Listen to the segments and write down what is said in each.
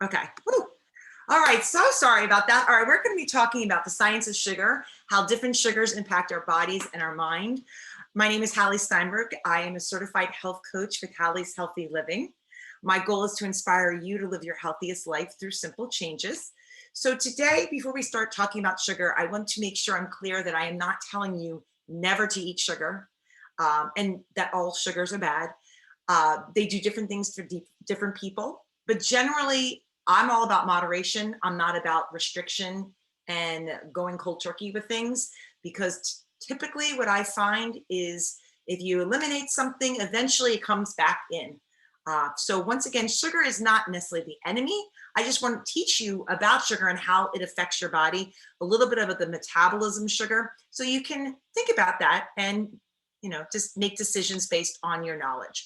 Okay. Woo. All right. So sorry about that. All right. We're going to be talking about the science of sugar, how different sugars impact our bodies and our mind. My name is Hallie Steinberg. I am a certified health coach with Hallie's Healthy Living. My goal is to inspire you to live your healthiest life through simple changes. So today, before we start talking about sugar, I want to make sure I'm clear that I am not telling you never to eat sugar, and that all sugars are bad. They do different things for different people, but generally, I'm all about moderation. I'm not about restriction and going cold turkey with things because typically what I find is if you eliminate something, eventually it comes back in. So once again, sugar is not necessarily the enemy. I just want to teach you about sugar and how it affects your body, a little bit of the metabolism sugar, so you can think about that and just make decisions based on your knowledge.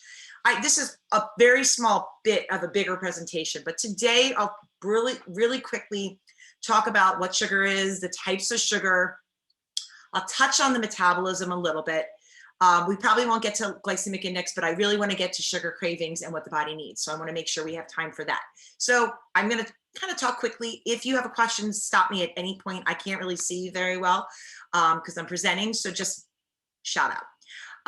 This is a very small bit of a bigger presentation, but today I'll really quickly talk about what sugar is, the types of sugar. I'll touch on the metabolism a little bit. We probably won't get to glycemic index, but I really want to get to sugar cravings and what the body needs. So I want to make sure we have time for that. So I'm going to kind of talk quickly. If you have a question, stop me at any point. I can't really see you very well because I'm presenting. So just shout out.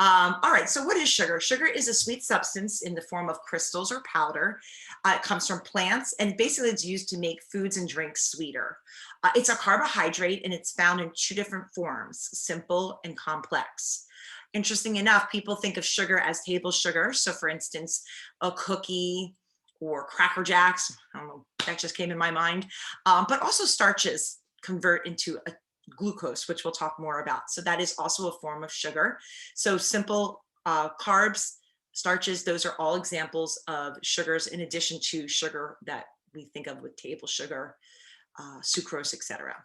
All right, so what is sugar? Sugar is a sweet substance in the form of crystals or powder. It comes from plants, and basically it's used to make foods and drinks sweeter. It's a carbohydrate, and it's found in two different forms, simple and complex. Interesting enough, people think of sugar as table sugar. So for instance, a cookie or Cracker Jacks, I don't know, that just came in my mind, but also starches convert into a glucose, which we'll talk more about. So that is also a form of sugar. So simple carbs, starches, those are all examples of sugars in addition to sugar that we think of with table sugar, sucrose, etc.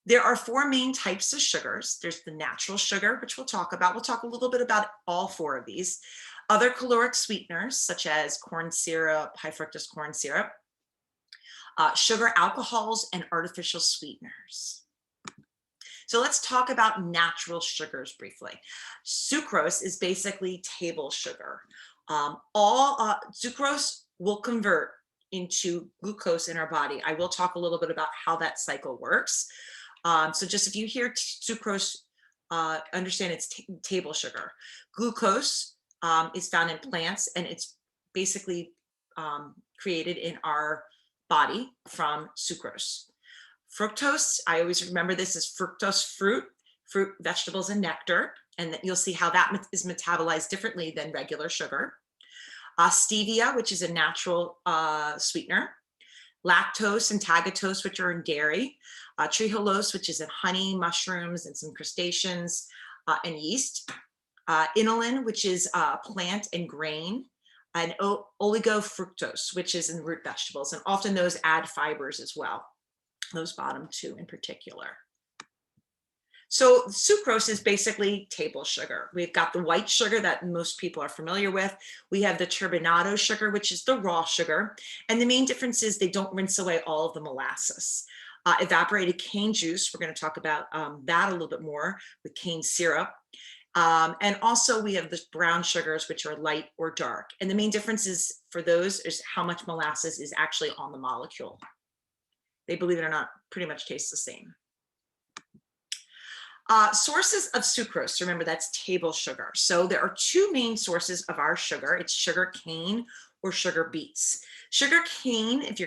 There are four main types of sugars. There's the natural sugar, which we'll talk about. We'll talk a little bit about all four of these. Other caloric sweeteners, such as corn syrup, high fructose corn syrup, sugar alcohols, and artificial sweeteners. So let's talk about natural sugars briefly. Sucrose is basically table sugar. Sucrose will convert into glucose in our body. I will talk a little bit about how that cycle works. So just if you hear sucrose, understand it's table sugar. Glucose is found in plants, and it's basically created in our body from sucrose. Fructose, I always remember this as fructose, fruit, vegetables, and nectar. And you'll see how that is metabolized differently than regular sugar. Stevia, which is a natural sweetener. Lactose and tagatose, which are in dairy. Trehalose, which is in honey, mushrooms, and some crustaceans, and yeast. Inulin, which is plant and grain. And oligofructose, which is in root vegetables. And often those add fibers as well. Those bottom two in particular. So sucrose is basically table sugar. We've got the white sugar that most people are familiar with. We have the turbinado sugar, which is the raw sugar. And the main difference is they don't rinse away all of the molasses. Evaporated cane juice, we're going to talk about that a little bit more with cane syrup. And also we have the brown sugars, which are light or dark. And the main difference is for those is how much molasses is actually on the molecule. They, believe it or not, pretty much taste the same. Sources of sucrose, remember that's table sugar. So there are two main sources of our sugar. It's sugar cane or sugar beets. Sugar cane, if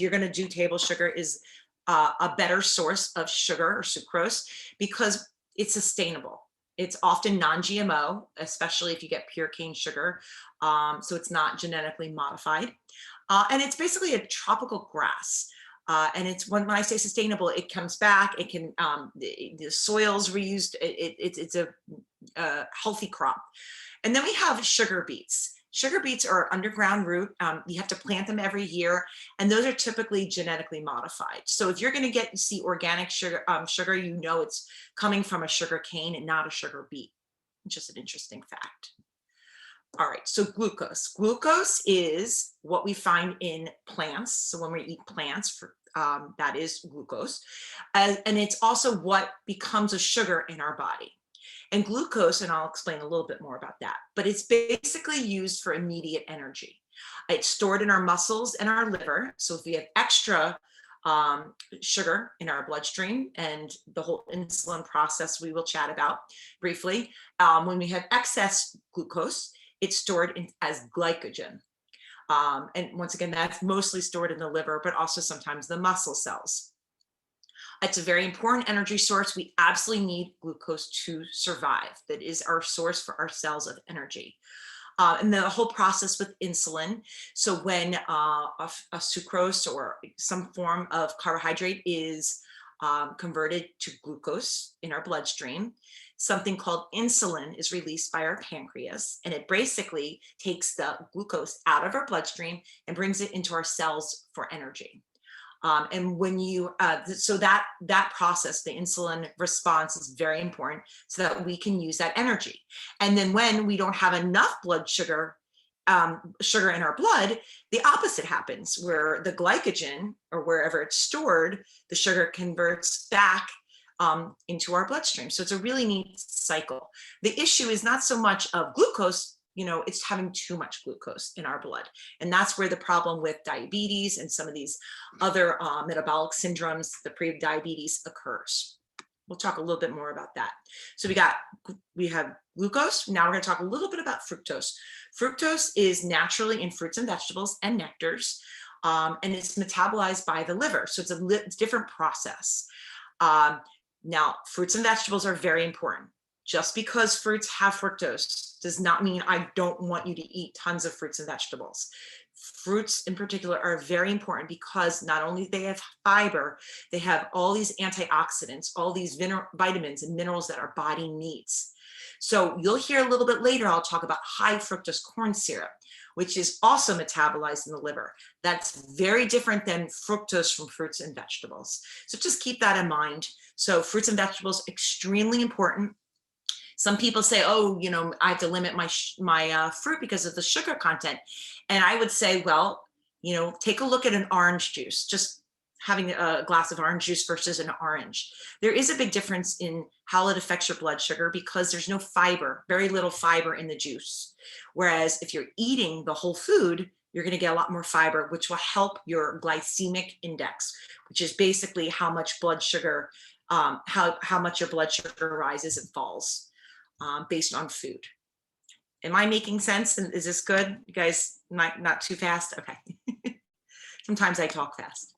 you're gonna do table sugar, is a better source of sugar or sucrose because it's sustainable. It's often non-GMO, especially if you get pure cane sugar. So it's not genetically modified. And it's basically a tropical grass. And it's when I say sustainable, it comes back. It can the soil's reused. It's a healthy crop. And then we have sugar beets. Sugar beets are underground root. You have to plant them every year, and those are typically genetically modified. So if you're going to see organic sugar, you know it's coming from a sugar cane and not a sugar beet. Just an interesting fact. All right, so glucose. Glucose is what we find in plants. So when we eat plants, that is glucose. And it's also what becomes a sugar in our body. And glucose, and I'll explain a little bit more about that, but it's basically used for immediate energy. It's stored in our muscles and our liver. So if we have extra sugar in our bloodstream, and the whole insulin process we will chat about briefly, when we have excess glucose, it's stored as glycogen. And once again, that's mostly stored in the liver, but also sometimes the muscle cells. It's a very important energy source. We absolutely need glucose to survive. That is our source for our cells of energy. And the whole process with insulin. So when a sucrose or some form of carbohydrate is converted to glucose in our bloodstream, something called insulin is released by our pancreas, and it basically takes the glucose out of our bloodstream and brings it into our cells for energy. And when you, so that process, the insulin response, is very important so that we can use that energy. And then when we don't have enough blood sugar, sugar in our blood, the opposite happens, where the glycogen, or wherever it's stored, the sugar converts back into our bloodstream. So it's a really neat cycle. The issue is not so much of glucose, it's having too much glucose in our blood. And that's where the problem with diabetes and some of these other metabolic syndromes, the pre-diabetes, occurs. We'll talk a little bit more about that. So we have glucose. Now we're going to talk a little bit about fructose. Fructose is naturally in fruits and vegetables and nectars, and it's metabolized by the liver. So it's a different process. Now, fruits and vegetables are very important. Just because fruits have fructose does not mean I don't want you to eat tons of fruits and vegetables. Fruits in particular are very important because not only do they have fiber, they have all these antioxidants, all these vitamins and minerals that our body needs. So you'll hear a little bit later, I'll talk about high fructose corn syrup, which is also metabolized in the liver. That's very different than fructose from fruits and vegetables. So just keep that in mind. So fruits and vegetables, extremely important. Some people say, oh, I have to limit my fruit because of the sugar content. And I would say, well, take a look at an orange juice, just having a glass of orange juice versus an orange. There is a big difference in how it affects your blood sugar because there's no fiber, very little fiber in the juice. Whereas if you're eating the whole food, you're going to get a lot more fiber, which will help your glycemic index, which is basically how much blood sugar, how much your blood sugar rises and falls. Based on food. Am I making sense? And is this good? You guys not too fast? Okay. Sometimes I talk fast.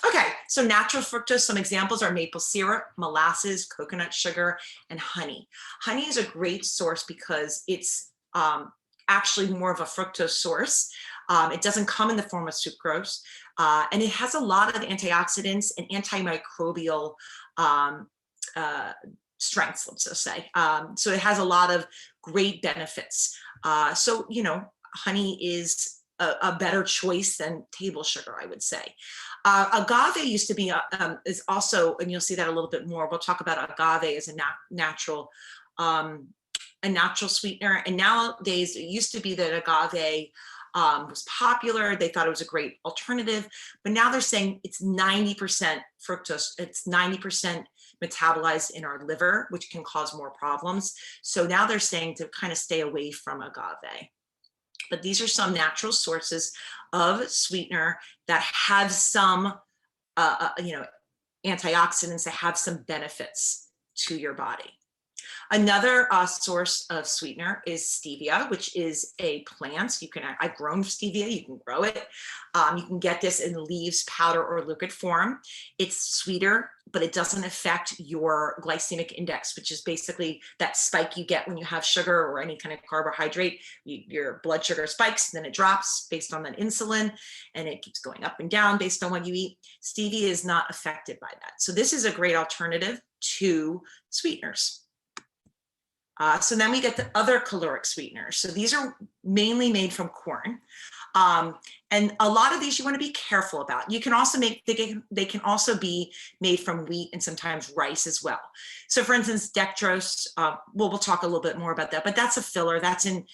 Okay, so natural fructose, some examples are maple syrup, molasses, coconut sugar, and honey. Honey is a great source because it's actually more of a fructose source. It doesn't come in the form of sucrose, and it has a lot of antioxidants and antimicrobial strengths, let's just say. So it has a lot of great benefits. So, honey is a better choice than table sugar, I would say. Agave used to be, is also, and you'll see that a little bit more. We'll talk about agave as a natural sweetener. And nowadays, it used to be that agave was popular. They thought it was a great alternative, but now they're saying it's 90% fructose. It's 90% metabolized in our liver, which can cause more problems. So now they're saying to kind of stay away from agave. But these are some natural sources of sweetener that have some, antioxidants that have some benefits to your body. Another source of sweetener is stevia, which is a plant. I've grown stevia, you can grow it. You can get this in leaves, powder, or liquid form. It's sweeter, but it doesn't affect your glycemic index, which is basically that spike you get when you have sugar or any kind of carbohydrate. Your blood sugar spikes, then it drops based on that insulin, and it keeps going up and down based on what you eat. Stevia is not affected by that. So this is a great alternative to sweeteners. So then we get the other caloric sweeteners. So these are mainly made from corn. And a lot of these you want to be careful about. You can also they can also be made from wheat and sometimes rice as well. So for instance, dextrose, we'll talk a little bit more about that, but that's a filler. That's in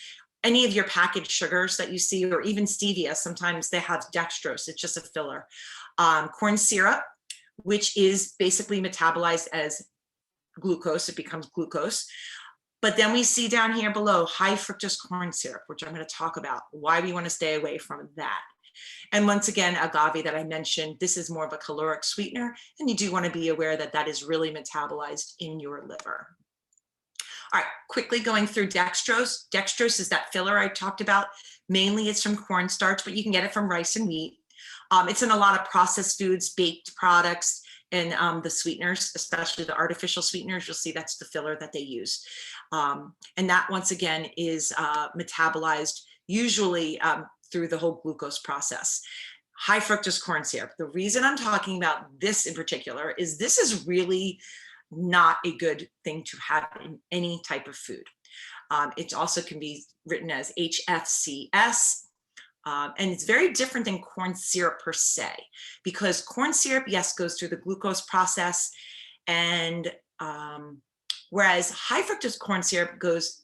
any of your packaged sugars that you see, or even stevia. Sometimes they have dextrose. It's just a filler. Corn syrup, which is basically metabolized as glucose. It becomes glucose. But then we see down here below high fructose corn syrup, which I'm going to talk about why we want to stay away from that. And once again, agave that I mentioned, this is more of a caloric sweetener, and you do want to be aware that that is really metabolized in your liver. All right, quickly going through dextrose. Dextrose is that filler I talked about. Mainly it's from cornstarch, but you can get it from rice and wheat. It's in a lot of processed foods, baked products, and the sweeteners, especially the artificial sweeteners. You'll see that's the filler that they use. And that, once again, is metabolized usually through the whole glucose process. High fructose corn syrup. The reason I'm talking about this in particular is this is really not a good thing to have in any type of food. It also can be written as HFCS. And it's very different than corn syrup per se, because corn syrup, yes, goes through the glucose process, and whereas high fructose corn syrup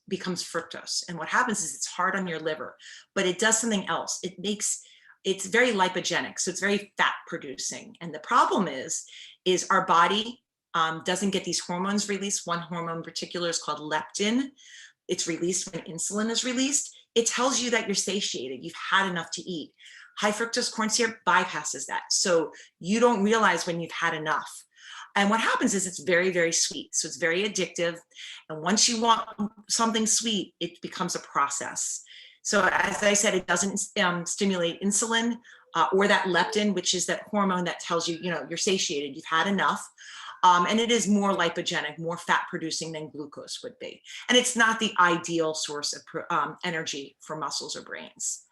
becomes fructose. And what happens is it's hard on your liver, but it does something else. It's very lipogenic, so it's very fat producing. And the problem is our body doesn't get these hormones released. One hormone in particular is called leptin. It's released when insulin is released. It tells you that you're satiated, you've had enough to eat. High fructose corn syrup bypasses that. So you don't realize when you've had enough. And what happens is it's very, very sweet. So it's very addictive. And once you want something sweet, it becomes a process. So as I said, it doesn't stimulate insulin or that leptin, which is that hormone that tells you, you're satiated, you've had enough. And it is more lipogenic, more fat producing than glucose would be. And it's not the ideal source of energy for muscles or brains.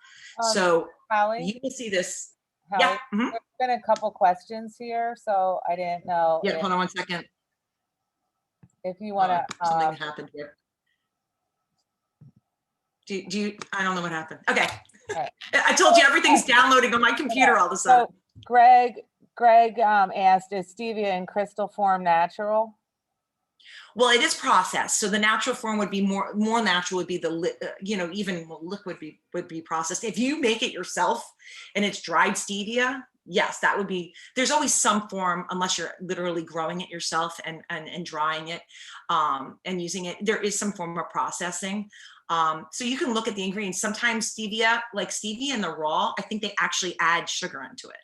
So Hallie, you can see this. Hallie, Yeah. Mm-hmm. There's been a couple questions here, so I didn't know. Yeah, hold on one second. If you want to. Something happened here. Do you, I don't know what happened. Okay. Right. I told you everything's downloading on my computer all of a sudden. So Greg asked, is stevia in crystal form natural? Well, it is processed. So the natural form would be more natural, would be the, even liquid would be processed. If you make it yourself and it's dried stevia, yes, that would be, there's always some form, unless you're literally growing it yourself and drying it and using it, there is some form of processing. So you can look at the ingredients. Sometimes stevia, like stevia in the raw, I think they actually add sugar into it.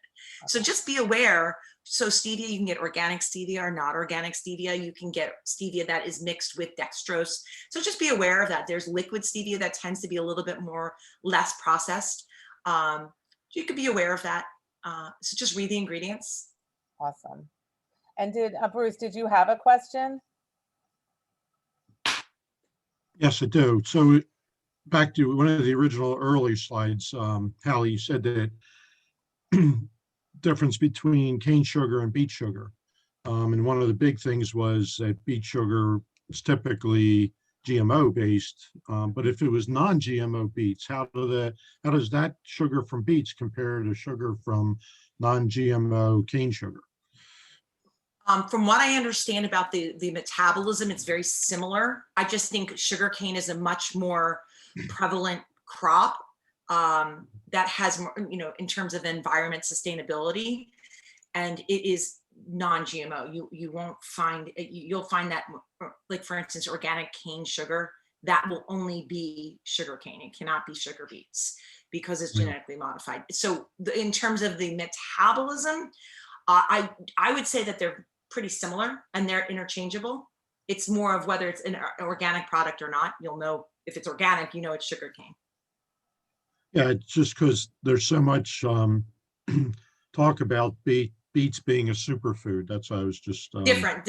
So just be aware. So stevia, you can get organic stevia or not organic stevia. You can get stevia that is mixed with dextrose. So just be aware of that. There's liquid stevia that tends to be a little bit less processed. You could be aware of that. So just read the ingredients. Awesome. And Bruce, did you have a question? Yes, I do. So back to one of the original early slides, Hallie, you said that difference between cane sugar and beet sugar. And one of the big things was that beet sugar is typically GMO based, but if it was non-GMO beets, how does that sugar from beets compare to sugar from non-GMO cane sugar? From what I understand about the metabolism, it's very similar. I just think sugarcane is a much more prevalent crop that has more, in terms of environment sustainability, and it is non-GMO. You won't find, you'll find that, like for instance, organic cane sugar, that will only be sugarcane. It cannot be sugar beets because it's genetically modified. So in terms of the metabolism, I would say that they're pretty similar and they're interchangeable. It's more of whether it's an organic product or not. You'll know if it's organic, it's sugarcane. Yeah, it's just because there's so much talk about beets being a superfood. That's why I was just different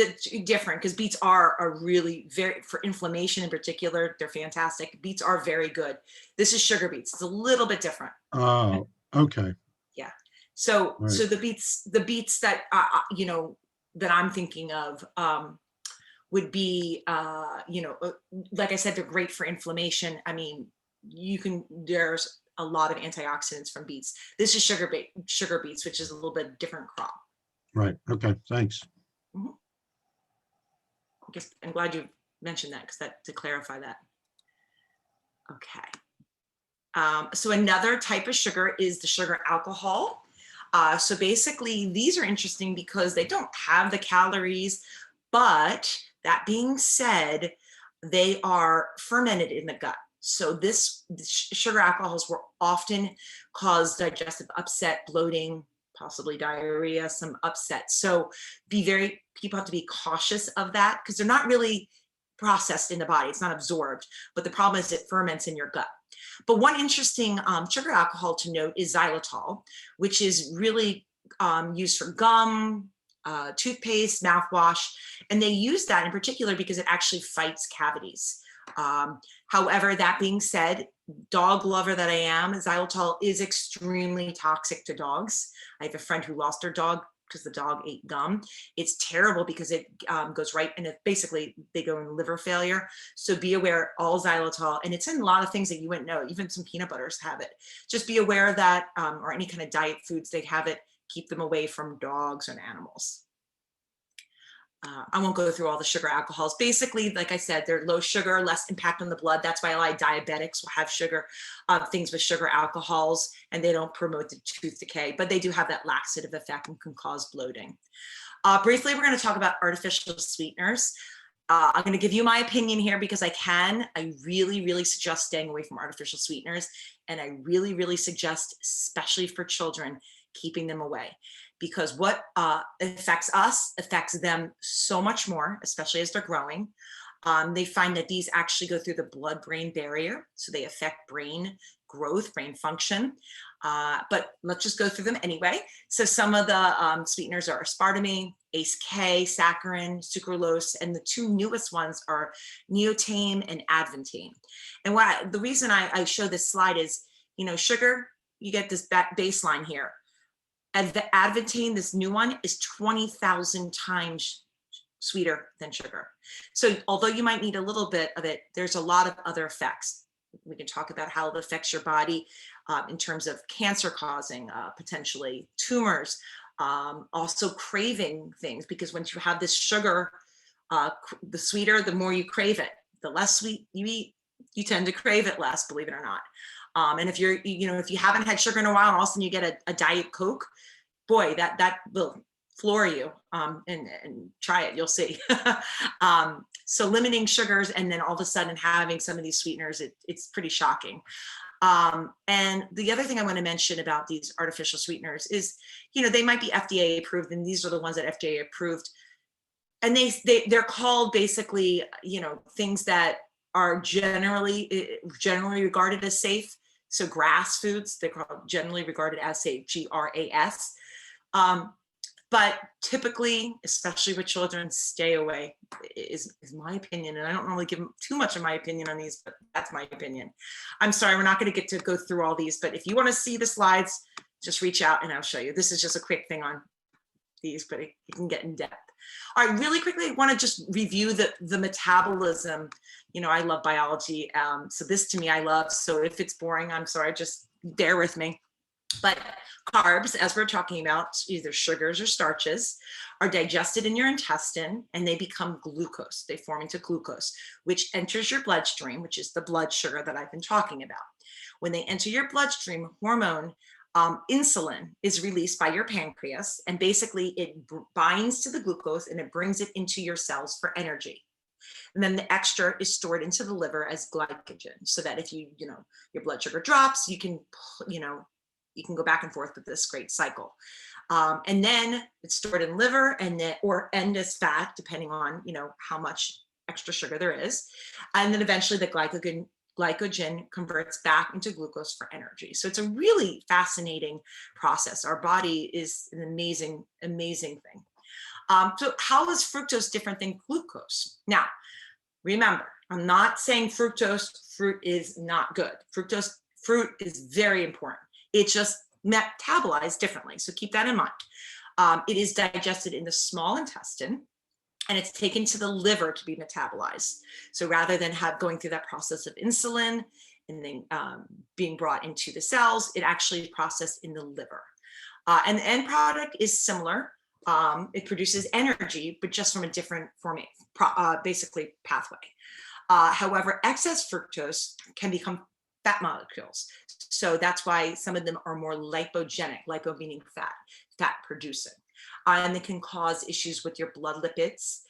because beets are really for inflammation in particular, they're fantastic. Beets are very good. This is sugar beets. It's a little bit different. Oh, okay. Yeah. So right. So the beets that that I'm thinking of would be like I said, they're great for inflammation. I mean, there's a lot of antioxidants from beets. This is sugar beets, which is a little bit different crop. Right. Okay. Thanks. Mm-hmm. I guess I'm glad you mentioned that to clarify that. Okay. So another type of sugar is the sugar alcohol. So basically, these are interesting because they don't have the calories, but that being said, they are fermented in the gut. So this sugar alcohols will often cause digestive upset, bloating, possibly diarrhea, some upset. So people have to be cautious of that because they're not really processed in the body. It's not absorbed, but the problem is it ferments in your gut. But one interesting sugar alcohol to note is xylitol, which is really used for gum, toothpaste, mouthwash, and they use that in particular because it actually fights cavities. However, that being said, dog lover that I am, xylitol is extremely toxic to dogs. I have a friend who lost her dog because the dog ate gum. It's terrible because it goes right, and basically they go in liver failure. So be aware, all xylitol, and it's in a lot of things that you wouldn't know. Even some peanut butters have it. Just be aware of that, or any kind of diet foods, they have it. Keep them away from dogs and animals. I won't go through all the sugar alcohols. Basically, like I said, they're low sugar, less impact on the blood. That's why a lot of diabetics will have sugar, things with sugar alcohols, and they don't promote the tooth decay, but they do have that laxative effect and can cause bloating. Briefly, we're going to talk about artificial sweeteners. I'm going to give you my opinion here because I really, really suggest staying away from artificial sweeteners. And I really, really suggest, especially for children, keeping them away. Because what affects us affects them so much more, especially as they're growing. They find that these actually go through the blood-brain barrier, so they affect brain growth, brain function. But let's just go through them anyway. So some of the sweeteners are aspartame, ACE-K, saccharin, sucralose, and the two newest ones are neotame and advantame. And the reason I show this slide is, sugar, you get this baseline here. And the advantame, this new one, is 20,000 times sweeter than sugar. So although you might need a little bit of it, there's a lot of other effects. We can talk about how it affects your body in terms of cancer causing, potentially tumors, also craving things, because once you have this sugar, the sweeter, the more you crave it. The less sweet you eat, you tend to crave it less, believe it or not. And if if you haven't had sugar in a while and all of a sudden you get a Diet Coke, boy, that will floor you, and try it, you'll see. So limiting sugars and then all of a sudden having some of these sweeteners, it's pretty shocking. And the other thing I want to mention about these artificial sweeteners is, they might be FDA approved, and these are the ones that FDA approved. And they're called basically, things that are generally regarded as safe. So GRAS foods, they're generally regarded as safe, GRAS. But typically, especially with children, stay away is my opinion. And I don't really give too much of my opinion on these, but that's my opinion. I'm sorry, we're not going to get to go through all these, but if you want to see the slides, just reach out and I'll show you. This is just a quick thing on these, but it can get in depth. All right, really quickly, I want to just review the metabolism. I love biology. So this to me, I love. So if it's boring, I'm sorry, just bear with me. But carbs, as we're talking about, either sugars or starches, are digested in your intestine and they become glucose. They form into glucose, which enters your bloodstream, which is the blood sugar that I've been talking about. When they enter your bloodstream, hormone insulin is released by your pancreas, and basically it binds to the glucose and it brings it into your cells for energy. And then the extra is stored into the liver as glycogen, so that if your blood sugar drops, you can go back and forth with this great cycle. And then it's stored in liver and as fat, depending on how much extra sugar there is. And then eventually the glycogen converts back into glucose for energy. So it's a really fascinating process. Our body is an amazing, amazing thing. So how is fructose different than glucose? Now, remember, I'm not saying fruit is not good. Fruit is very important. It's just metabolized differently. So keep that in mind. It is digested in the small intestine, and it's taken to the liver to be metabolized. So rather than going through that process of insulin and then being brought into the cells, it actually is processed in the liver. And the end product is similar. It produces energy, but just from a different basically pathway. However, excess fructose can become fat molecules. So that's why some of them are more lipogenic, lipo meaning fat producing. And they can cause issues with your blood lipids,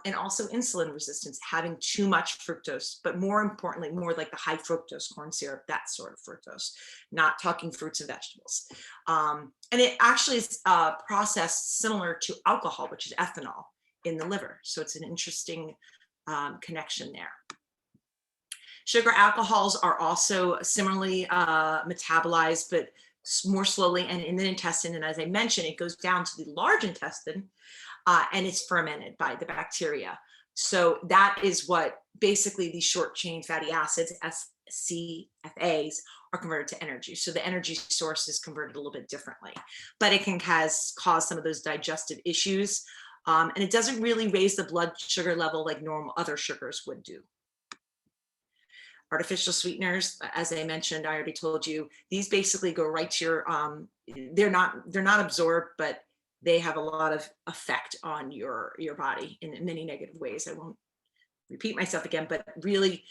and also insulin resistance, having too much fructose, but more importantly, more like the high fructose corn syrup, that sort of fructose, not talking fruits and vegetables. And it actually is processed similar to alcohol, which is ethanol in the liver. So it's an interesting connection there. Sugar alcohols are also similarly metabolized, but more slowly and in the intestine. And as I mentioned, it goes down to the large intestine and it's fermented by the bacteria. So that is what basically these short chain fatty acids, SCFAs, are converted to energy. So the energy source is converted a little bit differently, but it can cause some of those digestive issues. And it doesn't really raise the blood sugar level like normal other sugars would do. Artificial sweeteners, as I mentioned, I already told you, these basically go right to your, they're not absorbed, but they have a lot of effect on your body in many negative ways. I won't repeat myself again, but really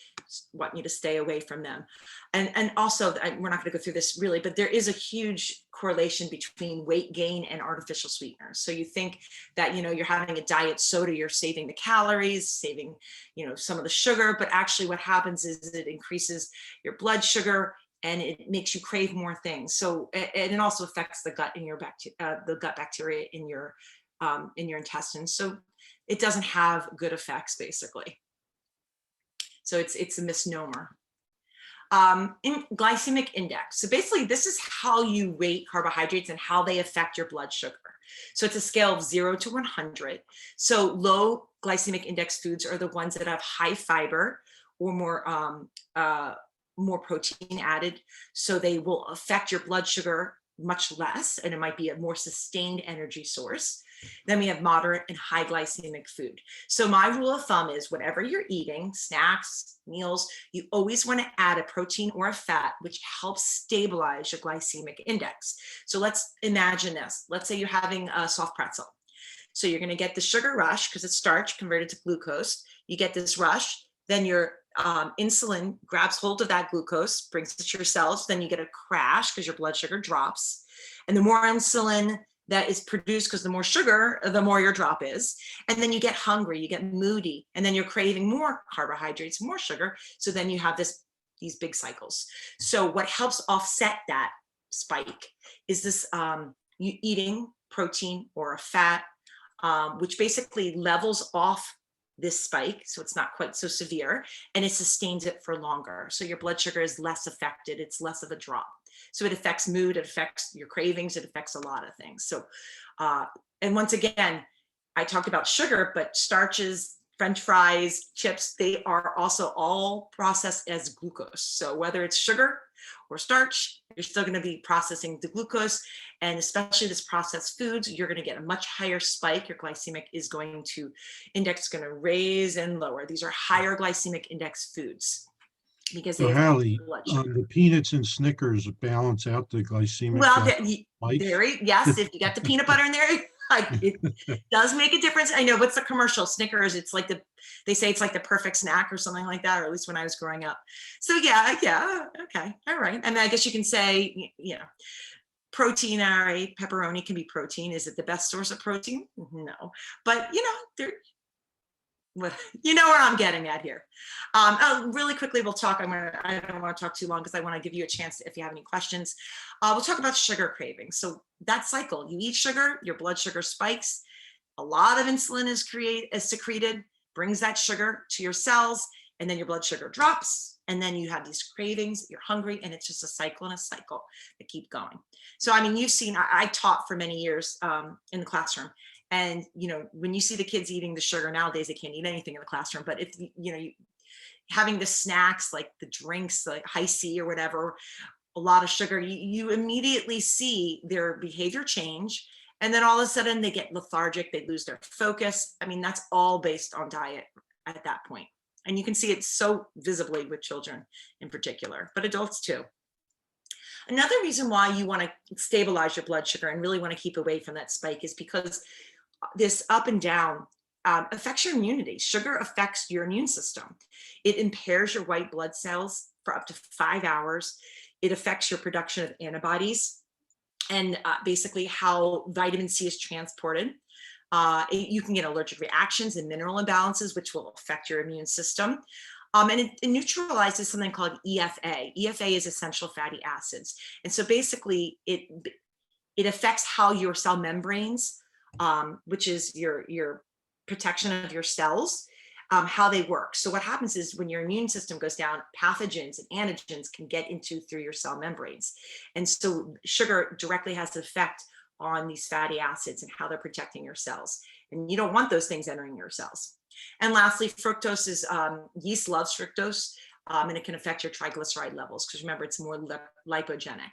want you to stay away from them. And also, we're not going to go through this really, but there is a huge correlation between weight gain and artificial sweeteners. So you think that, you're having a diet soda, you're saving the calories, saving, some of the sugar, but actually what happens is it increases your blood sugar and it makes you crave more things. So, and it also affects the gut the gut bacteria in your intestines. So it doesn't have good effects basically. So it's a misnomer. In glycemic index. So basically this is how you rate carbohydrates and how they affect your blood sugar. So it's a scale of 0 to 100. So low glycemic index foods are the ones that have high fiber or more protein added. So they will affect your blood sugar much less, and it might be a more sustained energy source. Then we have moderate and high glycemic food. So my rule of thumb is whatever you're eating, snacks, meals, you always want to add a protein or a fat, which helps stabilize your glycemic index. So let's imagine this. Let's say you're having a soft pretzel. So you're going to get the sugar rush because it's starch converted to glucose. You get this rush, then your insulin grabs hold of that glucose, brings it to your cells. Then you get a crash because your blood sugar drops. And the more insulin that is produced, because the more sugar, the more your drop is. And then you get hungry, you get moody, and then you're craving more carbohydrates, more sugar. So then you have these big cycles. So what helps offset that spike is this you eating protein or a fat, which basically levels off this spike, so it's not quite so severe, and it sustains it for longer. So your blood sugar is less affected, it's less of a drop. So it affects mood, it affects your cravings, it affects a lot of things. So, and once again, I talked about sugar, but starches, French fries, chips, they are also all processed as glucose. So whether it's sugar or starch, you're still going to be processing the glucose. And especially this processed foods, you're going to get a much higher spike. Your glycemic index is going to raise and lower. These are higher glycemic index foods because So they have Hallie, blood sugar. the peanuts and Snickers balance out the glycemic Well, spikes. yes, if you got the peanut butter in there, it does make a difference. I know, what's the commercial? Snickers, it's like they say it's like the perfect snack or something like that, or at least when I was growing up. So yeah, okay, all right. I mean, I guess you can say, protein, all right, pepperoni can be protein. Is it the best source of protein? No, but you know where I'm getting at here. Really quickly, we'll talk. I don't want to talk too long because I want to give you a chance if you have any questions. We'll talk about sugar cravings. So that cycle, you eat sugar, your blood sugar spikes, a lot of insulin is secreted, brings that sugar to your cells, and then your blood sugar drops, and then you have these cravings, you're hungry, and it's just a cycle and a cycle that keep going. So, I mean, you've seen, I taught for many years in the classroom. And, when you see the kids eating the sugar nowadays, they can't eat anything in the classroom. But if, having the snacks, like the drinks, like high C or whatever, a lot of sugar, you immediately see their behavior change. And then all of a sudden they get lethargic, they lose their focus. I mean, that's all based on diet at that point. And you can see it so visibly with children in particular, but adults too. Another reason why you want to stabilize your blood sugar and really want to keep away from that spike is because this up and down affects your immunity. Sugar affects your immune system. It impairs your white blood cells for up to 5 hours. It affects your production of antibodies and basically how vitamin C is transported. You can get allergic reactions and mineral imbalances, which will affect your immune system. And it neutralizes something called EFA. EFA is essential fatty acids. And so basically it affects how your cell membranes, which is your protection of your cells, how they work. So what happens is when your immune system goes down, pathogens and antigens can get into through your cell membranes. And so sugar directly has an effect on these fatty acids and how they're protecting your cells. And you don't want those things entering your cells. And lastly, fructose is, yeast loves fructose, and it can affect your triglyceride levels because remember, it's more lipogenic.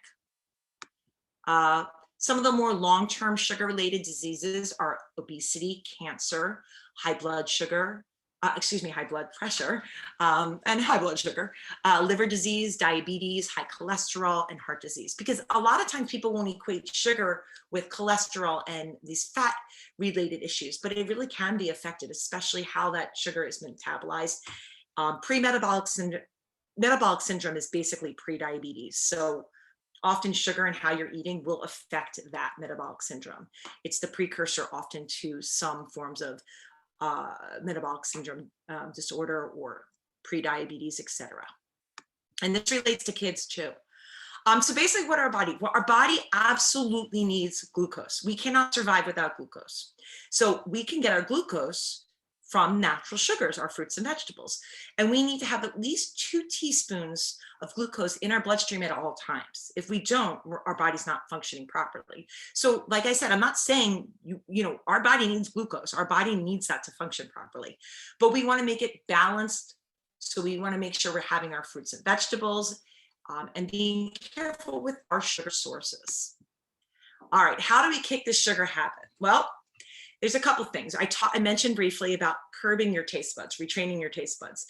Some of the more long-term sugar-related diseases are obesity, cancer, high blood pressure, and high blood sugar, liver disease, diabetes, high cholesterol, and heart disease. Because a lot of times people won't equate sugar with cholesterol and these fat-related issues, but it really can be affected, especially how that sugar is metabolized. Metabolic syndrome is basically pre-diabetes. So often sugar and how you're eating will affect that metabolic syndrome. It's the precursor often to some forms of metabolic syndrome disorder or pre-diabetes, etc. And this relates to kids too. So basically what our body absolutely needs glucose. We cannot survive without glucose. So we can get our glucose from natural sugars, our fruits and vegetables. And we need to have at least 2 teaspoons of glucose in our bloodstream at all times. If we don't, our body's not functioning properly. So like I said, I'm not saying, our body needs glucose. Our body needs that to function properly, but we want to make it balanced. So we want to make sure we're having our fruits and vegetables and being careful with our sugar sources. All right, how do we kick this sugar habit? Well, there's a couple of things. I mentioned briefly about curbing your taste buds, retraining your taste buds.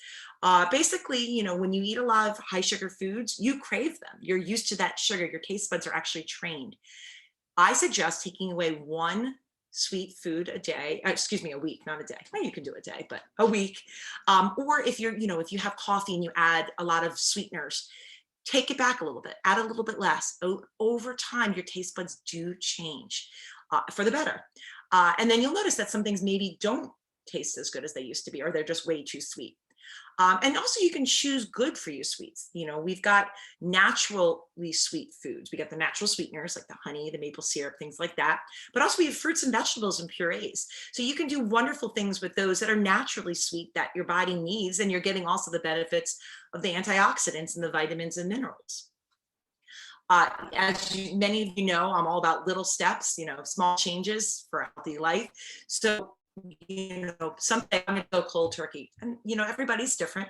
Basically, when you eat a lot of high sugar foods, you crave them. You're used to that sugar. Your taste buds are actually trained. I suggest taking away 1 sweet food a day, a week, not a day. Well, you can do a day, but a week. Or if if you have coffee and you add a lot of sweeteners, take it back a little bit, add a little bit less. Over time, your taste buds do change for the better. And then you'll notice that some things maybe don't taste as good as they used to be, or they're just way too sweet. And also you can choose good for you sweets. We've got naturally sweet foods. We got the natural sweeteners like the honey, the maple syrup, things like that. But also we have fruits and vegetables and purees. So you can do wonderful things with those that are naturally sweet that your body needs. And you're getting also the benefits of the antioxidants and the vitamins and minerals. As many of you know, I'm all about little steps, small changes for a healthy life. So, someday I'm gonna go cold turkey, and everybody's different,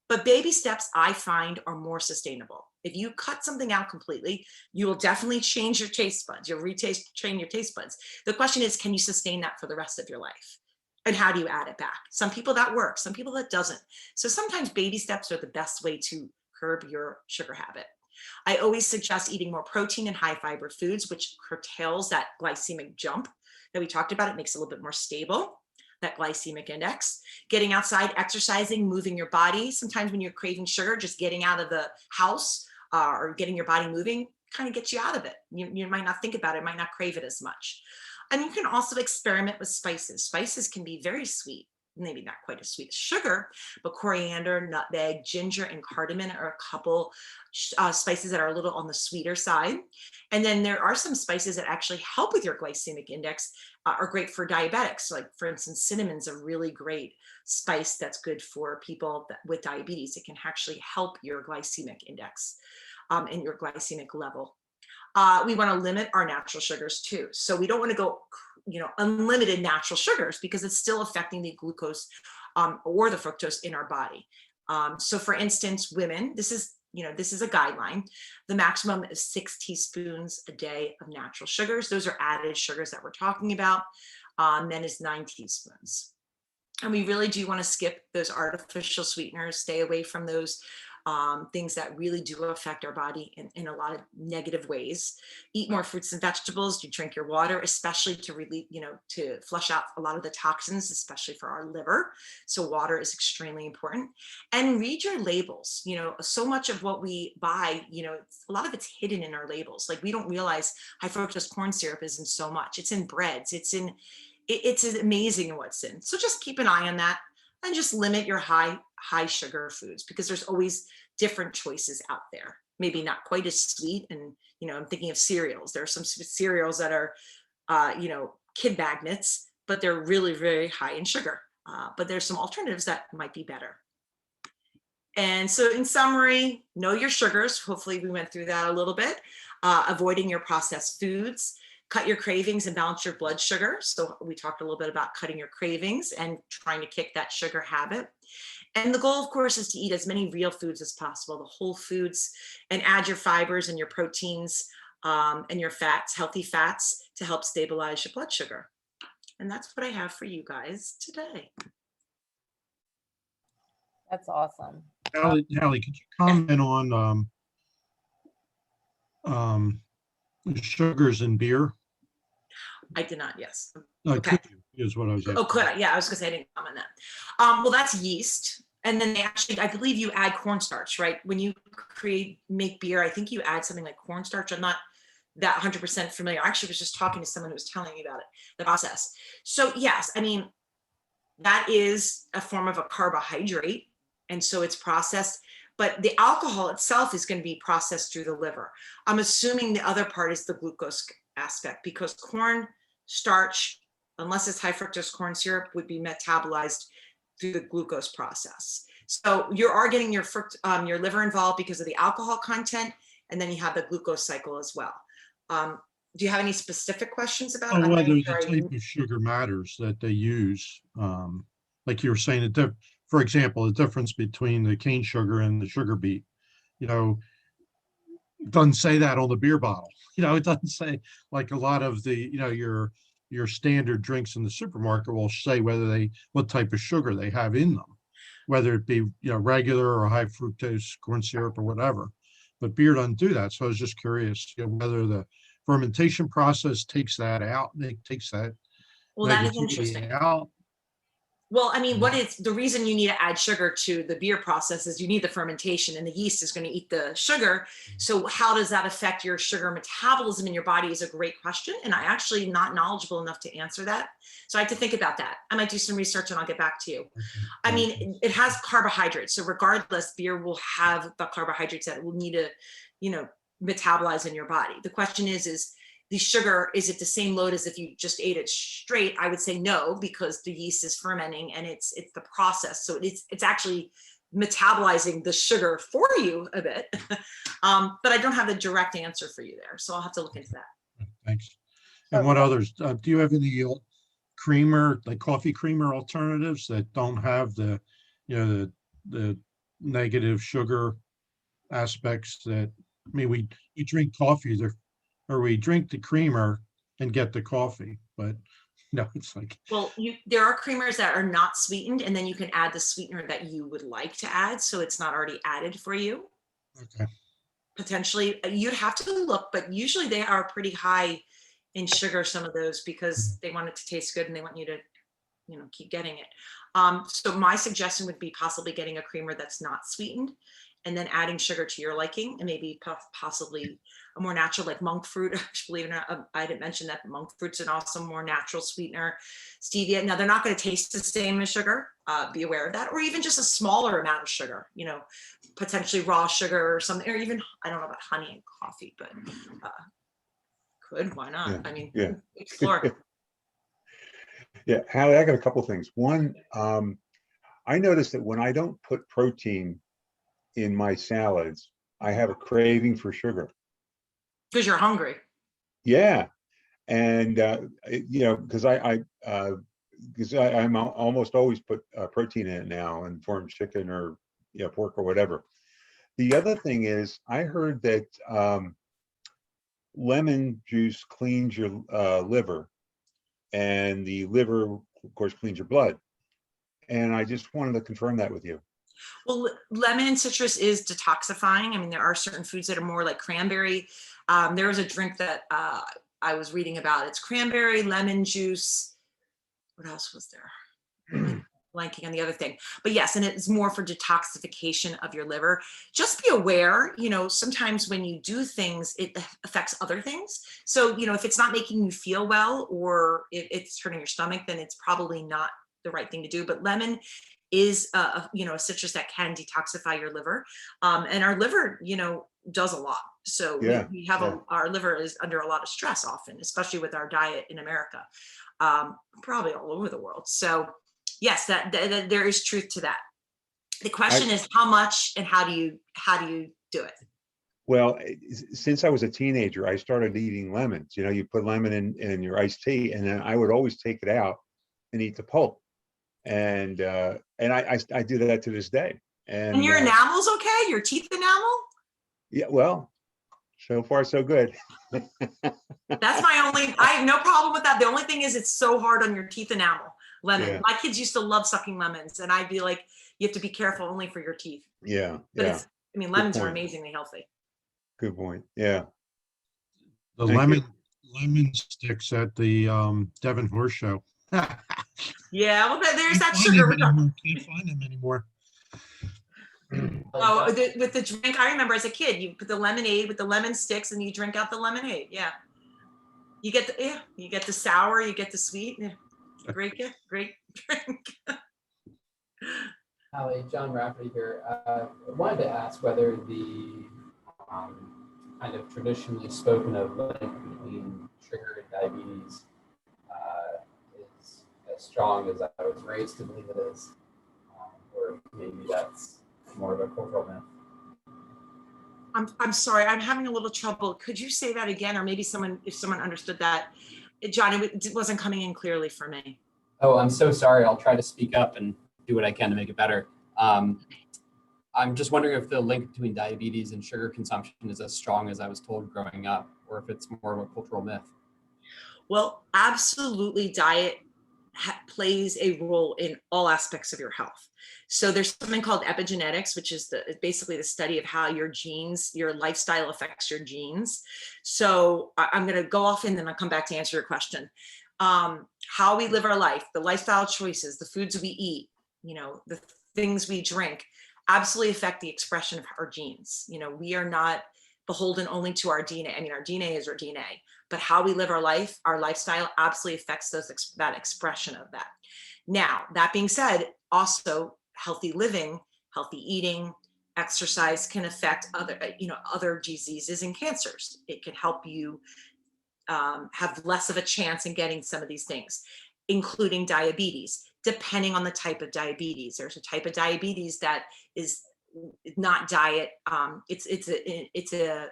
but baby steps I find are more sustainable. If you cut something out completely, you will definitely change your taste buds. You'll train your taste buds. The question is, can you sustain that for the rest of your life? And how do you add it back? Some people that works, some people that doesn't. So sometimes baby steps are the best way to curb your sugar habit. I always suggest eating more protein and high fiber foods, which curtails that glycemic jump that we talked about. It makes it a little bit more stable, that glycemic index. Getting outside, exercising, moving your body. Sometimes when you're craving sugar, just getting out of the house or getting your body moving kind of gets you out of it. You might not think about it, might not crave it as much. And you can also experiment with spices. Spices can be very sweet. Maybe not quite as sweet as sugar, but coriander, nutmeg, ginger, and cardamom are a couple spices that are a little on the sweeter side. And then there are some spices that actually help with your glycemic index, are great for diabetics. Like for instance, cinnamon's a really great spice that's good for people with diabetes. It can actually help your glycemic index and your glycemic level. We want to limit our natural sugars too. So we don't want to go unlimited natural sugars because it's still affecting the glucose or the fructose in our body. So for instance, women, this is a guideline. The maximum is 6 teaspoons a day of natural sugars. Those are added sugars that we're talking about. Men is 9 teaspoons. And we really do want to skip those artificial sweeteners, stay away from those things that really do affect our body in a lot of negative ways. Eat more fruits and vegetables. You drink your water, especially to relieve, to flush out a lot of the toxins, especially for our liver. So water is extremely important. And read your labels. So much of what we buy, a lot of it's hidden in our labels. Like we don't realize high fructose corn syrup is in so much. It's in breads. It's in it's amazing what's in. So just keep an eye on that and just limit your high sugar foods, because there's always different choices out there. Maybe not quite as sweet. And, I'm thinking of cereals. There are some cereals that are, kid magnets, but they're really very high in sugar. But there's some alternatives that might be better. And so in summary, know your sugars. Hopefully we went through that a little bit. Avoiding your processed foods, cut your cravings and balance your blood sugar. So we talked a little bit about cutting your cravings and trying to kick that sugar habit. And the goal, of course, is to eat as many real foods as possible, the whole foods, and add your fibers and your proteins and your fats, healthy fats, to help stabilize your blood sugar. And that's what I have for you guys today. That's awesome. Hallie, could you comment on the sugars in beer? I did not, yes. Okay. Could you, is what I was asking. Oh, could I? Yeah, I was gonna say I didn't comment on that. Well, that's yeast. And then they actually, I believe you add cornstarch, right? When you make beer, I think you add something like cornstarch. I'm not that 100% familiar. I actually was just talking to someone who was telling me about it, the process. So yes, I mean, that is a form of a carbohydrate. And so it's processed, but the alcohol itself is going to be processed through the liver. I'm assuming the other part is the glucose aspect, because corn starch, unless it's high fructose corn syrup, would be metabolized through the glucose process. So you are getting your liver involved because of the alcohol content, and then you have the glucose cycle as well. Do you have any specific questions about it? Whether the type of sugar matters that they use. Like you were saying, for example, the difference between the cane sugar and the sugar beet, it doesn't say that on the beer bottle. It doesn't say, like a lot of the, your standard drinks in the supermarket will say what type of sugar they have in them, whether it be, regular or high fructose corn syrup or whatever. But beer doesn't do that. So I was just curious, whether the fermentation process takes that out. It takes that. Well, that is interesting. Out. Well, I mean, what is the reason you need to add sugar to the beer process is you need the fermentation, and the yeast is going to eat the sugar. So how does that affect your sugar metabolism in your body is a great question. And I actually not knowledgeable enough to answer that. So I have to think about that. I might do some research and I'll get back to you. I mean, it has carbohydrates. So regardless, beer will have the carbohydrates that it will need to, metabolize in your body. The question is the sugar, is it the same load as if you just ate it straight? I would say no, because the yeast is fermenting and it's the process. So it's actually metabolizing the sugar for you a bit. But I don't have a direct answer for you there. So I'll have to look into that. Thanks. And what others? Do you have any creamer, like coffee creamer alternatives that don't have the negative sugar aspects that, I mean, we drink coffee or we drink the creamer and get the coffee, but it's like. Well, there are creamers that are not sweetened, and then you can add the sweetener that you would like to add. So it's not already added for you. Okay. Potentially, you'd have to look, but usually they are pretty high in sugar, some of those, because they want it to taste good and they want you to, keep getting it. So my suggestion would be possibly getting a creamer that's not sweetened, and then adding sugar to your liking, and maybe possibly a more natural, like monk fruit. Believe it or not, I didn't mention that monk fruit's an awesome, more natural sweetener. Stevia. Now they're not going to taste the same as sugar. Be aware of that, or even just a smaller amount of sugar. Potentially raw sugar or something, or even, I don't know about honey and coffee, but why not? Yeah. I mean, Yeah. explore. Yeah, Hallie, I got a couple of things. One, I noticed that when I don't put protein in my salads, I have a craving for sugar. Because you're hungry. Yeah, and because I'm almost always put protein in it now, in form of chicken or pork or whatever. The other thing is, I heard that lemon juice cleans your liver, and the liver, of course, cleans your blood. And I just wanted to confirm that with you. Well, lemon and citrus is detoxifying. I mean, there are certain foods that are more like cranberry. There was a drink that I was reading about. It's cranberry, lemon juice. What else was there? blanking on the other thing, but yes, and it's more for detoxification of your liver. Just be aware, sometimes when you do things, it affects other things. So, if it's not making you feel well, or if it's hurting your stomach, then it's probably not the right thing to do. But lemon is a citrus that can detoxify your liver. And our liver, does a lot. So Yeah, we have yeah. our liver is under a lot of stress often, especially with our diet in America, probably all over the world. So yes, that there is truth to that. The question is how much and how do you do it? Well, since I was a teenager, I started eating lemons. You put lemon in your iced tea, and then I would always take it out and eat the pulp. And I do that to this day. And your enamel's okay? Your teeth enamel? Yeah, well, so far so good. That's I have no problem with that. The only thing is it's so hard on your teeth enamel. Lemon. Yeah. My kids used to love sucking lemons, and I'd be like, you have to be careful only for your teeth. Yeah, But yeah. lemons are point. amazingly healthy. Good point. Yeah. The Thank lemon sticks at the Devon Horse Show. Yeah, well, there's that Can't sugar. find them anymore. Oh, with the drink, I remember as a kid, you put the lemonade with the lemon sticks, and you drink out the lemonade. Yeah, you get the sour, you get the sweet. Yeah. Great drink. Hallie, John Rafferty here. I wanted to ask whether the kind of traditionally spoken of link between sugar and diabetes is as strong as I was raised to believe it is, or maybe that's more of a cultural myth. I'm sorry, I'm having a little trouble. Could you say that again, or maybe if someone understood that? John, it wasn't coming in clearly for me. Oh, I'm so sorry. I'll try to speak up and do what I can to make it better. I'm just wondering if the link between diabetes and sugar consumption is as strong as I was told growing up, or if it's more of a cultural myth. Well, absolutely, diet plays a role in all aspects of your health. So there's something called epigenetics, which is basically the study of how your genes, your lifestyle affects your genes. So I'm going to go off and then I'll come back to answer your question. How we live our life, the lifestyle choices, the foods we eat, the things we drink, absolutely affect the expression of our genes. We are not beholden only to our DNA. I mean, our DNA is our DNA, but how we live our life, our lifestyle absolutely affects that expression of that. Now, that being said, also healthy living, healthy eating, exercise can affect other diseases and cancers. It can help you have less of a chance in getting some of these things, including diabetes, depending on the type of diabetes. There's a type of diabetes that is not diet. It's a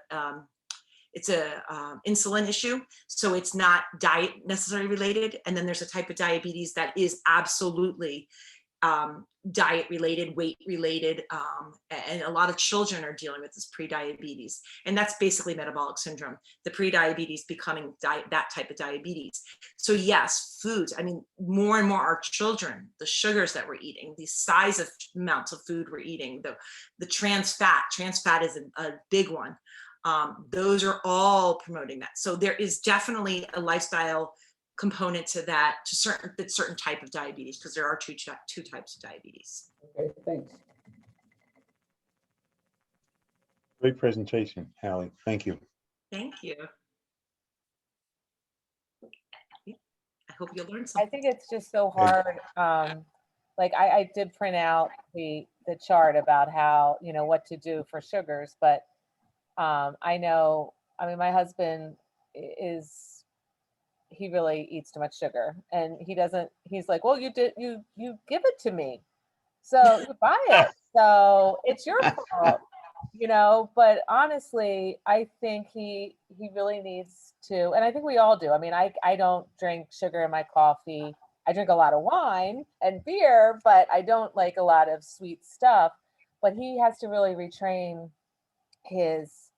insulin issue, so it's not diet necessarily related. And then there's a type of diabetes that is absolutely diet related, weight related, and a lot of children are dealing with this pre-diabetes, and that's basically metabolic syndrome, the pre-diabetes becoming that type of diabetes. So yes, foods, I mean, more and more our children, the sugars that we're eating, the size of amounts of food we're eating, the trans fat is a big one. Those are all promoting that. So there is definitely a lifestyle component to that, to certain type of diabetes, because there are two types of diabetes. Okay, thanks. Great presentation, Hallie. Thank you. Thank you. I hope you'll learn I something. think it's just so hard. Like I did print out the chart about how, what to do for sugars, but I know, I mean, my husband he really eats too much sugar, and he's like, well, you give it to me, so you buy it, so it's your fault, but honestly, I think he really needs to, and I think we all do. I mean, I don't drink sugar in my coffee. I drink a lot of wine and beer, but I don't like a lot of sweet stuff. But he has to really retrain his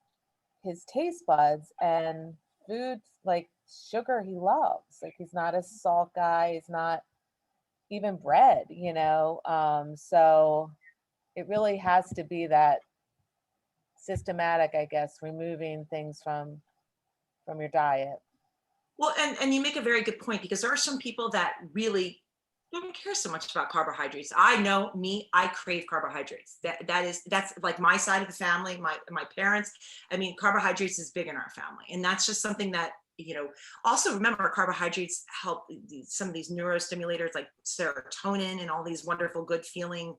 taste buds, and foods like sugar he loves. Like, he's not a salt guy, he's not even bread, so it really has to be that systematic, I guess, removing things from your diet. Well, and you make a very good point, because there are some people that really don't care so much about carbohydrates. I know me, I crave carbohydrates. That's like my side of the family, my parents. I mean, carbohydrates is big in our family. And that's just something that, also remember carbohydrates help some of these neurostimulators like serotonin and all these wonderful good feeling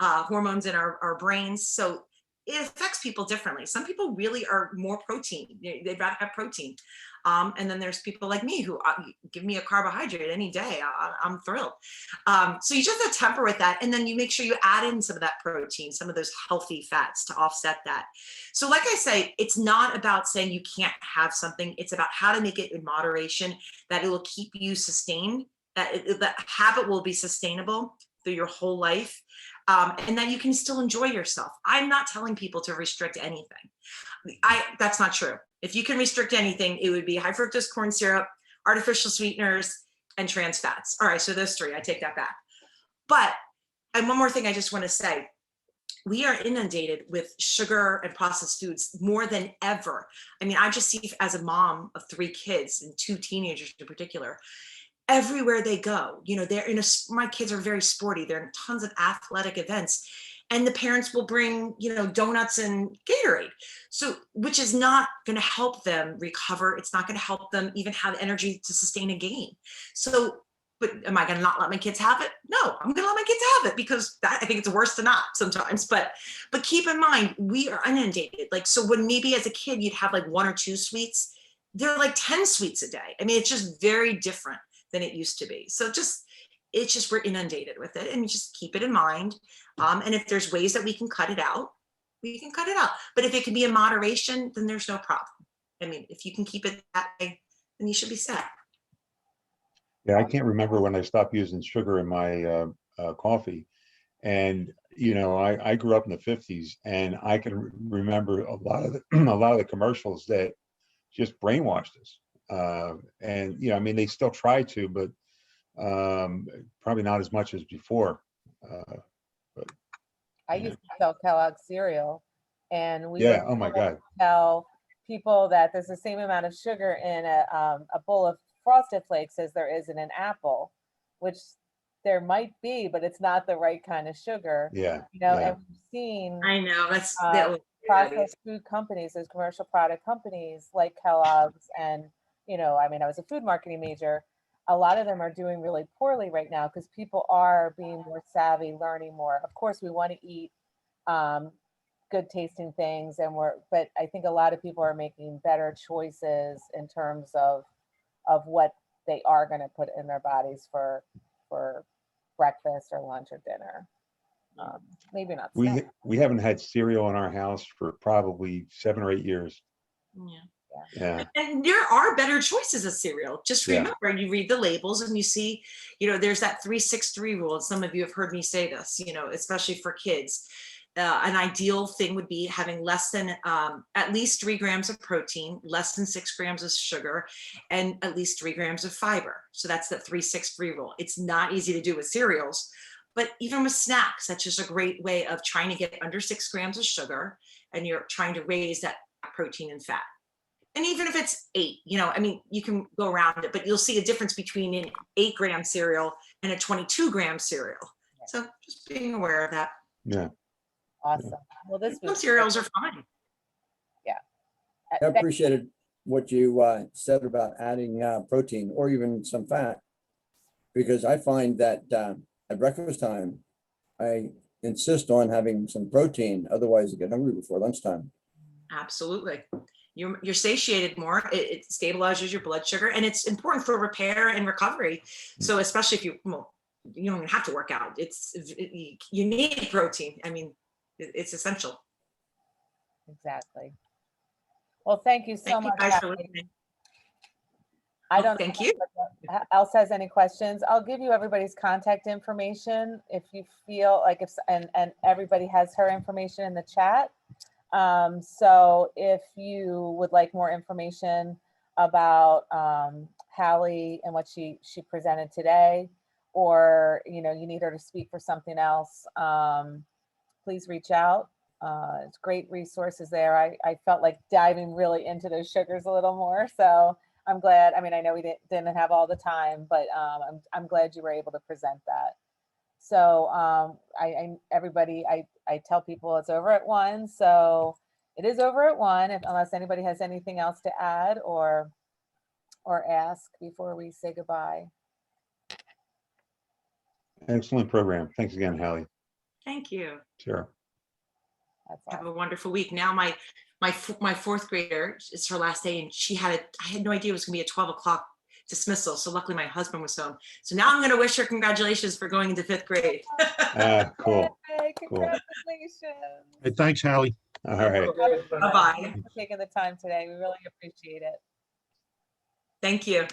hormones in our brains. So it affects people differently. Some people really are more protein. They'd rather have protein. And then there's people like me who give me a carbohydrate any day. I'm thrilled. So you just have to temper with that. And then you make sure you add in some of that protein, some of those healthy fats to offset that. So like I say, it's not about saying you can't have something. It's about how to make it in moderation, that it will keep you sustained, that habit will be sustainable through your whole life. And that you can still enjoy yourself. I'm not telling people to restrict anything. That's not true. If you can restrict anything, it would be high fructose corn syrup, artificial sweeteners, and trans fats. All right, so those three, I take that back. But, and one more thing I just want to say, we are inundated with sugar and processed foods more than ever. I mean, I just see as a mom of 3 kids and 2 teenagers in particular, everywhere they go, my kids are very sporty. They're in tons of athletic events. And the parents will bring, donuts and Gatorade. So, which is not going to help them recover. It's not going to help them even have energy to sustain a game. So, but am I going to not let my kids have it? No, I'm going to let my kids have it because I think it's worse to not sometimes. But keep in mind, we are inundated. Like, so when maybe as a kid, you'd have like 1 or 2 sweets, they're like 10 sweets a day. I mean, it's just very different than it used to be. So it's just we're inundated with it, and you just keep it in mind. And if there's ways that we can cut it out, we can cut it out. But if it can be in moderation, then there's no problem. I mean, if you can keep it that way, then you should be set. Yeah, I can't remember when I stopped using sugar in my coffee. And, I grew up in the 50s, and I can remember a lot of the commercials that just brainwashed us. And, I mean, they still try to, but probably not as much as before. I used to sell Kellogg's cereal, and we Yeah. would Oh my God. tell people that there's the same amount of sugar in a bowl of Frosted Flakes as there is in an apple, which there might be, but it's not the right kind of sugar. Yeah. And we've seen I know that's processed food companies, those commercial product companies like Kellogg's, and I mean, I was a food marketing major. A lot of them are doing really poorly right now because people are being more savvy, learning more. Of course, we want to eat good tasting things, but I think a lot of people are making better choices in terms of what they are going to put in their bodies for breakfast or lunch or dinner. Maybe not snacks. We haven't had cereal in our house for probably 7 or 8 years. Yeah. And there are better choices of cereal. Just remember, you read the labels and you see, there's that 3-6-3 rule. And some of you have heard me say this, especially for kids. An ideal thing would be having less than at least 3 grams of protein, less than 6 grams of sugar, and at least 3 grams of fiber. So that's the 3-6-3 rule. It's not easy to do with cereals, but even with snacks, that's just a great way of trying to get under 6 grams of sugar, and you're trying to raise that protein and fat. And even if it's 8, I mean, you can go around it, but you'll see a difference between an 8-gram cereal and a 22-gram cereal. So just being aware of that. Yeah. Awesome. Well, some cereals are fine. Yeah. I appreciated what you said about adding protein or even some fat, because I find that at breakfast time, I insist on having some protein. Otherwise, I get hungry before lunchtime. Absolutely. You're satiated more. It stabilizes your blood sugar, and it's important for repair and recovery. So especially if you don't even have to work out, you need protein. I mean, it's essential. Exactly. Well, thank you so much. Guys for listening. I don't thank know you. if else has any questions. I'll give you everybody's contact information if you feel like and everybody has her information in the chat. So if you would like more information about Hallie and what she presented today, or you need her to speak for something else, please reach out. It's great resources there. I felt like diving really into those sugars a little more, so I'm glad. I mean, I know we didn't have all the time, but I'm glad you were able to present that. So everybody, I tell people it's over at 1. So it is over at 1, unless anybody has anything else to add or ask before we say goodbye. Excellent program. Thanks again, Hallie. Thank you. Sure. That's Have all. a wonderful week. Now my fourth grader, it's her last day, and I had no idea it was gonna be a 12 o'clock dismissal. So luckily my husband was home. So now I'm gonna wish her congratulations for going into 5th grade. Cool. Yay, Cool. congratulations. Hey, thanks, Hallie. All right. Bye-bye. For taking the time today. We really appreciate it. Thank you.